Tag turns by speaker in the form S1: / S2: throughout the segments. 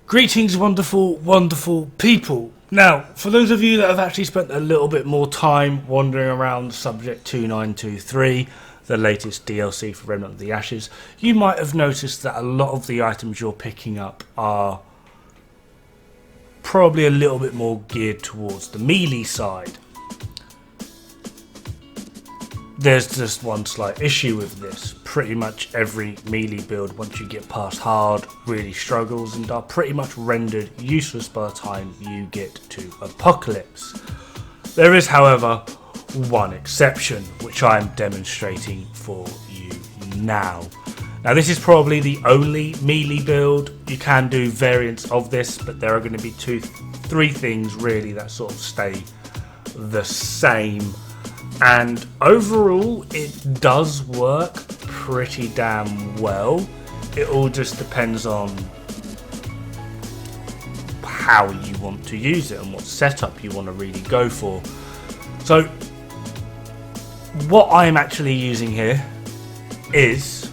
S1: Greetings, wonderful, wonderful people. Now, for those of you that have actually spent a little bit more time wandering around Subject 2923, the latest DLC for Remnant of the Ashes, you might have noticed that a lot of the items you're picking up are probably a little bit more geared towards the melee side. There's just one slight issue with this. Pretty much every melee build, once you get past hard, really struggles and are pretty much rendered useless by the time you get to Apocalypse. There is, however, one exception, which I'm demonstrating for you now. Now, this is probably the only melee build. You can do variants of this, but there are going to be three things really that sort of stay the same. And overall, it does work pretty damn well. It all just depends on how you want to use it and what setup you want to really go for. So, what I'm actually using here is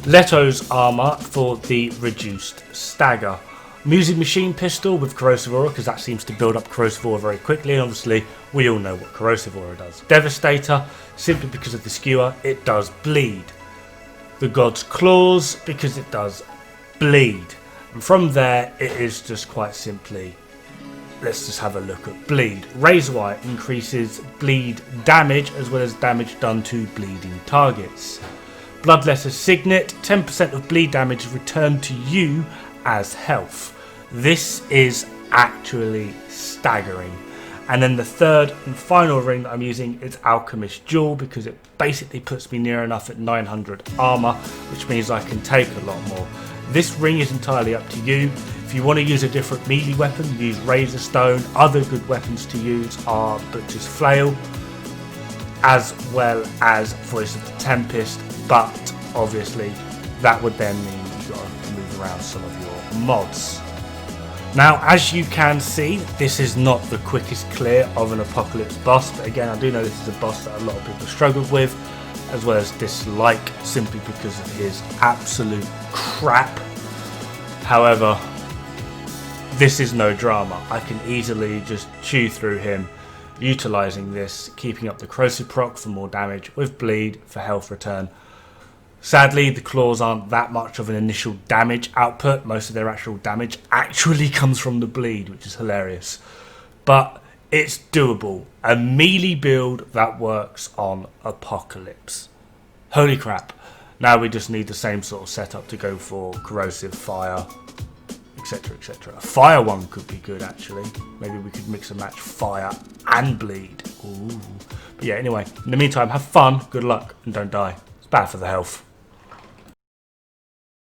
S1: Leto's armor for the reduced stagger. I'm using machine pistol with corrosive aura because that seems to build up corrosive aura very quickly, and obviously we all know what corrosive aura does. Devastator, simply because of the skewer, it does bleed. The God's Claws, because it does bleed. And from there, it is just quite simply, let's just have a look at bleed. Razorwire increases bleed damage as well as damage done to bleeding targets. Bloodletter Signet, 10% of bleed damage is returned to you as health. This is actually staggering. And then the third and final ring that I'm using is Alchemist Jewel, because it basically puts me near enough at 900 armor, which means I can take a lot more. This ring is entirely up to you. If you want to use a different melee weapon, use Razor Stone. Other good weapons to use are Butcher's Flail, as well as Voice of the Tempest, but obviously that would then mean you've got to move around some of your mods. Now, as you can see, this is not the quickest clear of an Apocalypse boss, but again, I do know this is a boss that a lot of people struggled with, as well as dislike, simply because of his absolute crap. However, this is no drama. I can easily just chew through him, utilising this, keeping up the corrosive proc for more damage, with bleed for health return. Sadly, the claws aren't that much of an initial damage output. Most of their actual damage actually comes from the bleed, which is hilarious. But it's doable. A melee build that works on Apocalypse. Holy crap. Now we just need the same sort of setup to go for corrosive, fire, etc, etc. Fire one could be good, actually. Maybe we could mix and match fire and bleed. Ooh. But yeah, anyway, in the meantime, have fun, good luck, and don't die. It's bad for the health.